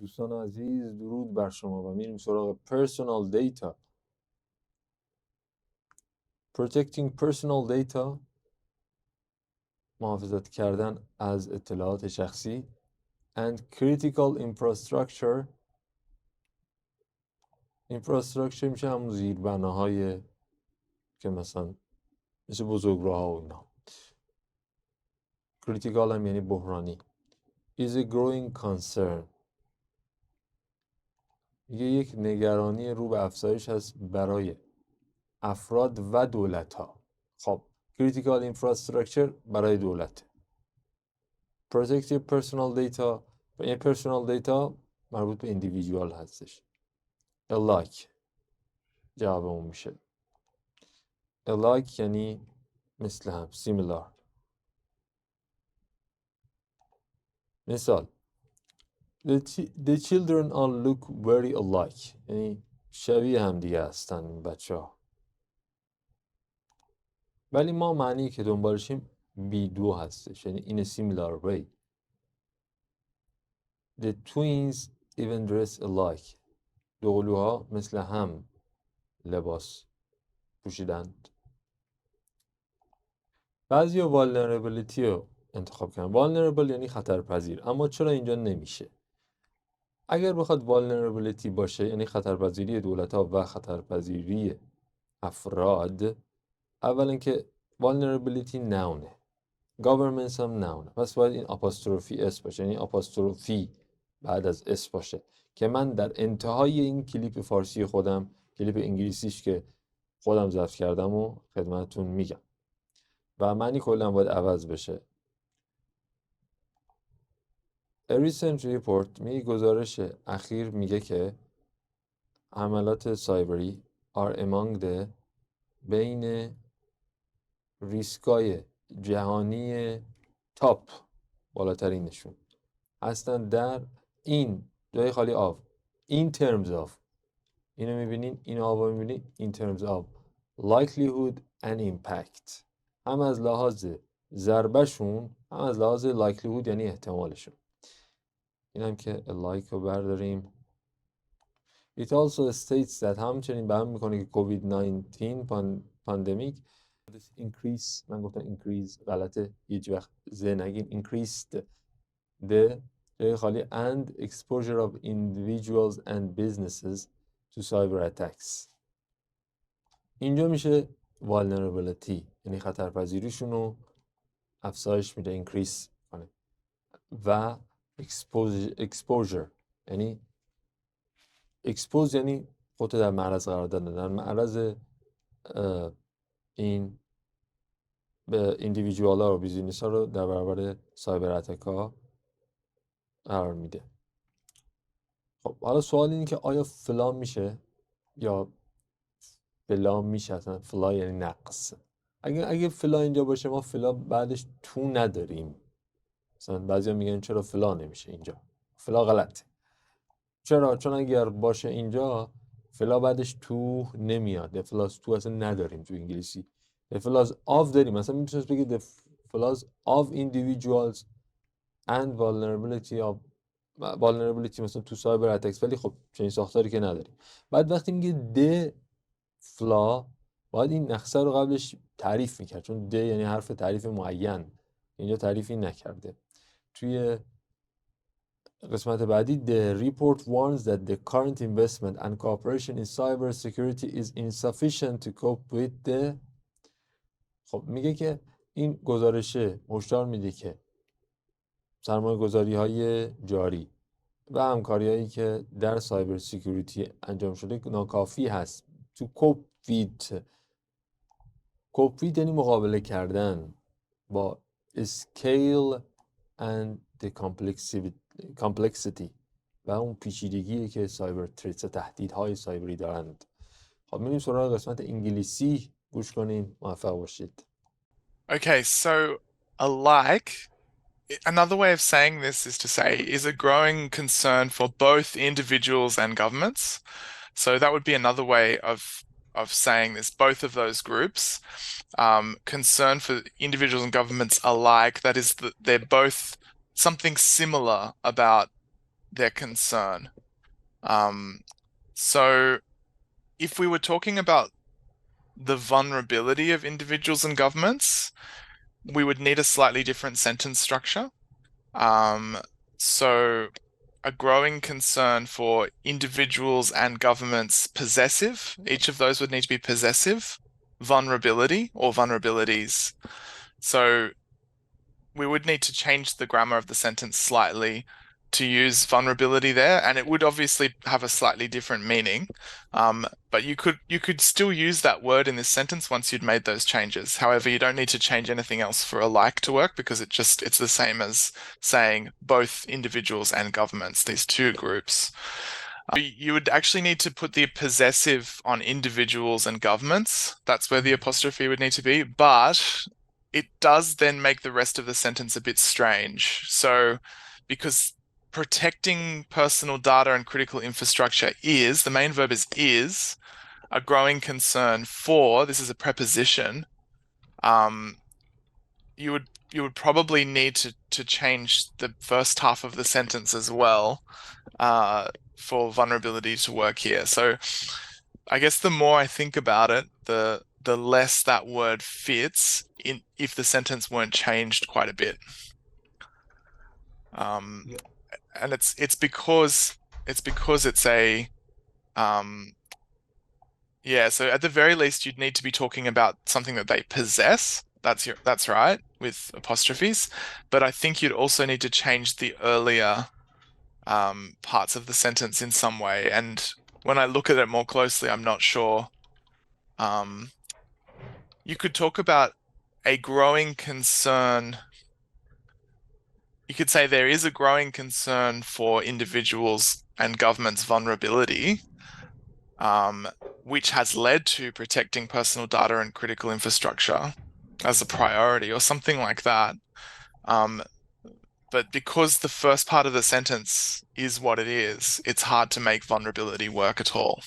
دوستان عزیز درود بر شما و میریم سراغ personal data. Protecting personal data، محافظت کردن از اطلاعات شخصی. And critical infrastructure میشه همون زیربناهای که مثلا مثل بزرگراه‌ها و اینا. critical هم یعنی بحرانی. is a growing concern، یک نگرانی رو به افزایش هست برای افراد و دولت ها. خب critical infrastructure برای دولت. protective personal data، این personal data مربوط به individual هستش. alike جوابمون میشه. alike یعنی مثل هم، similar. مثال the children all look very alike، یعنی شبیه هم دیگه هستن این بچه ها. ولی ما معنی که دنبالشیم B2 هستش، یعنی in a similar way. The twins even dress alike، دوقلوها مثل هم لباس پوشیدند. بعضی vulnerability رو انتخاب کردن. vulnerable یعنی خطرپذیر، اما چرا اینجا نمیشه؟ اگر بخواد vulnerability باشه یعنی خطرپذیری دولت‌ها و خطرپذیری افراد، اولا که vulnerability نونه، governments هم نونه، پس باید این apostrophe اس باشه، یعنی apostrophe بعد از اس باشه که من در انتهای این کلیپ فارسی خودم، کلیپ انگلیسیش که خودم ضبط کردم و خدمتتون میگم و معنی کلا باید عوض بشه. A recent report میگه، گزارش اخیر میگه که حملات سایبری are among the بین ریسکای جهانی تاپ بالاترینشون هستن در این جای خالی آف in terms of، اینو میبینین، این آوا میبینین in terms of likelihood and impact، هم از لحاظ ضربهشون هم از لحاظ likelihood یعنی احتمالشون. این هم که like رو برداریم. It also states that همچنین بیان میکنه که کووید 19 پاندمیک increase، من گفتم increase غلطه، هیچ وقت نگین، increased the جای خالی and exposure of individuals and businesses to cyber attacks. اینجا میشه vulnerability، یعنی خطرپذیریشون رو افزایش میده، increase کنه. و exposure یعنی expose یعنی خودت در معرض قرار دادن، در معرض این به ایندیویدوال ها و بیزینس ها رو در برابر سایبر اتک ها قرار میده. خب حالا سوال اینه که آیا فلا میشه یا فلا میشه؟ اصلا فلا یعنی نقص. اگه فلا اینجا باشه ما فلا بعدش تو نداریم. مثلا بعضیا میگن چرا فلا نمیشه اینجا؟ فلا غلطه. چرا؟ چون اگر باشه اینجا فلا بعدش تو نمیاد. فلاس تو اصلا نداریم تو انگلیسی. فلاس آف داریم. مثلا میتونید بگید the flaws of individuals and vulnerability مثلا تو سایبر اتکس، ولی خب چنین ساختاری که نداریم. بعد وقتی میگه the flaw باید این نقصه رو قبلش تعریف میکرد، چون the یعنی حرف تعریف معین، اینجا تعریفی نکرده. توی قسمت بعدی the report warns that the current investment and cooperation in cyber security is insufficient to cope with the. خب میگه که این گزارشه هشدار میده که سرمایه گذاری های جاری و همکاری هایی که در سایبر سیکیوریتی انجام شده ناکافی هست. تو کوپویت یعنی مقابله کردن با scale and the complexity و اون پیچیدگی که سایبر تریتس، تهدیدهای سایبری دارند. خب میریم سراغ قسمت انگلیسی، گوش کنین، موفق باشید. Okay, so alike, another way of saying this is to say is a growing concern for both individuals and governments. So that would be another way of saying this, both of those groups. Concern for individuals and governments alike, that is that they're both something similar about their concern. Um, so if we were talking about the vulnerability of individuals and governments, we would need a slightly different sentence structure. Um, so a growing concern for individuals and governments possessive. Each of those would need to be possessive, vulnerability or vulnerabilities. So we would need to change the grammar of the sentence slightly to use vulnerability there, and it would obviously have a slightly different meaning. But you could still use that word in this sentence once you'd made those changes. However, you don't need to change anything else for alike to work because it's the same as saying both individuals and governments, these two groups. You would actually need to put the possessive on individuals and governments. That's where the apostrophe would need to be, but it does then make the rest of the sentence a bit strange. So, because protecting personal data and critical infrastructure is, the main verb is a growing concern for, this is a preposition, um, you would probably need to change the first half of the sentence as well, for vulnerability to work here. So I guess the more I think about it, the less that word fits in if the sentence weren't changed quite a bit. Yeah. And it's because it's a yeah, so at the very least you'd need to be talking about something that they possess. That's right, with apostrophes. But I think you'd also need to change the earlier parts of the sentence in some way. And when I look at it more closely, I'm not sure. Um, you could talk about a growing concern. You could say there is a growing concern for individuals and governments' vulnerability, um, which has led to protecting personal data and critical infrastructure as a priority, or something like that. Um, but because the first part of the sentence is what it is, it's hard to make vulnerability work at all.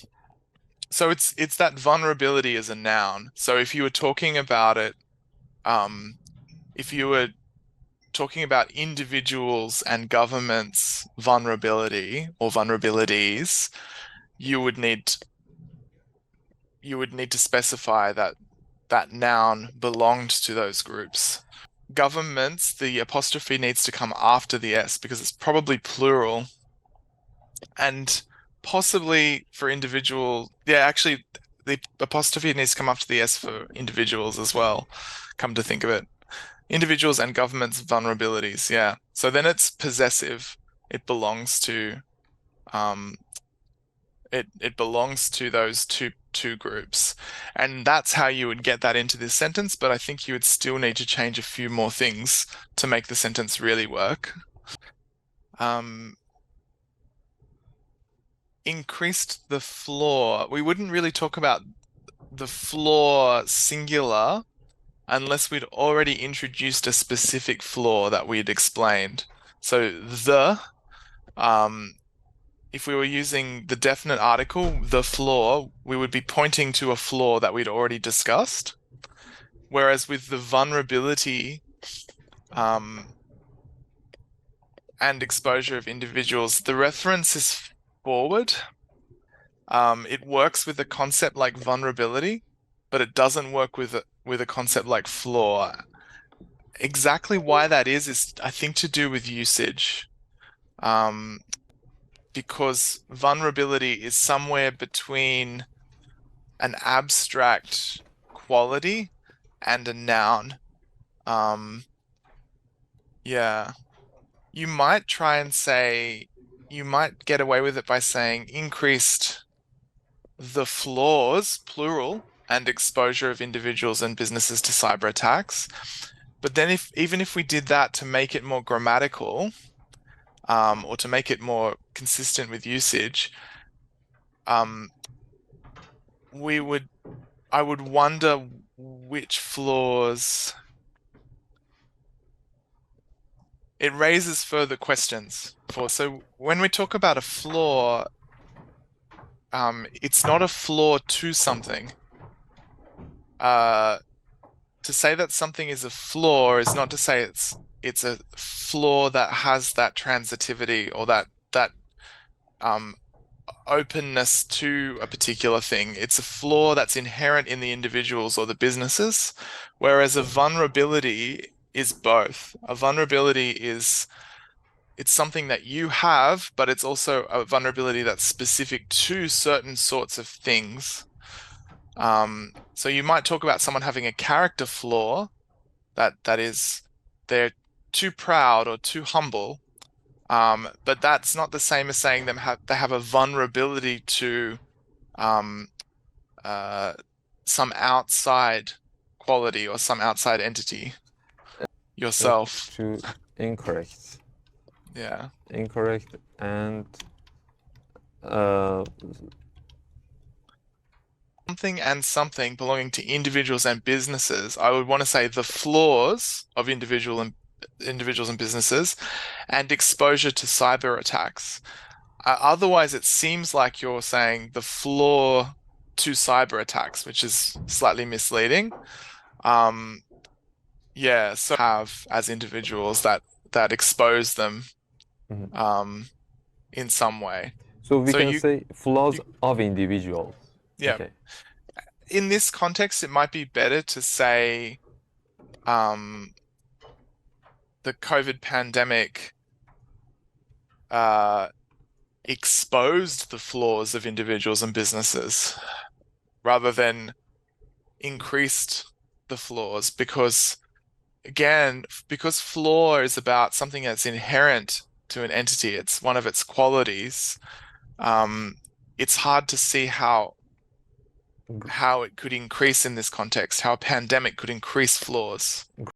So it's that vulnerability as a noun. So if you were talking about it, if you were talking about individuals and governments' vulnerability or vulnerabilities, you would need you would need to specify that that noun belonged to those groups. Governments, the apostrophe needs to come after the S because it's probably plural. And possibly for individual, yeah, actually, the apostrophe needs to come after the S for individuals as well, come to think of it. Individuals and governments' vulnerabilities, yeah. So then it's possessive. It belongs to um it belongs to those two groups. And that's how you would get that into this sentence, but I think you would still need to change a few more things to make the sentence really work. Um, increased the floor. We wouldn't really talk about the floor singular unless we'd already introduced a specific floor that we'd explained. So um, if we were using the definite article, the floor, we would be pointing to a floor that we'd already discussed. Whereas with the vulnerability um, and exposure of individuals, the reference is forward. It works with a concept like vulnerability, but it doesn't work with a concept like flaw. Exactly why that is I think to do with usage. Um, because vulnerability is somewhere between an abstract quality and a noun. Um, yeah. You might try and say, you might get away with it by saying increased the flaws, plural, and exposure of individuals and businesses to cyber attacks. But then even if we did that to make it more grammatical, or to make it more consistent with usage, um, we would I would wonder which flaws it raises further questions for. So when we talk about a flaw, it's not a flaw to something. Uh, to say that something is a flaw is not to say it's a flaw that has that transitivity or that um, openness to a particular thing. It's a flaw that's inherent in the individuals or the businesses, whereas a vulnerability is both. A vulnerability is it's something that you have, but it's also a vulnerability that's specific to certain sorts of things. So you might talk about someone having a character flaw that is they're too proud or too humble. But that's not the same as saying they have a vulnerability to um, uh, some outside quality or some outside entity, That's yourself. too incorrect. Yeah. Incorrect and uh, Something and something belonging to individuals and businesses. I would want to say the flaws of individuals and businesses and exposure to cyber attacks. Otherwise, it seems like you're saying the flaw to cyber attacks, which is slightly misleading. Um, yeah, so have as individuals that expose them mhm. um, in some way. So we So can say flaws you of individual. yeah, Okay. in this context, it might be better to say um, the COVID pandemic uh, exposed the flaws of individuals and businesses rather than increased the flaws because again, because flaw is about something that's inherent to an entity, it's one of its qualities. Um, it's hard to see how it could increase in this context, how a pandemic could increase flaws.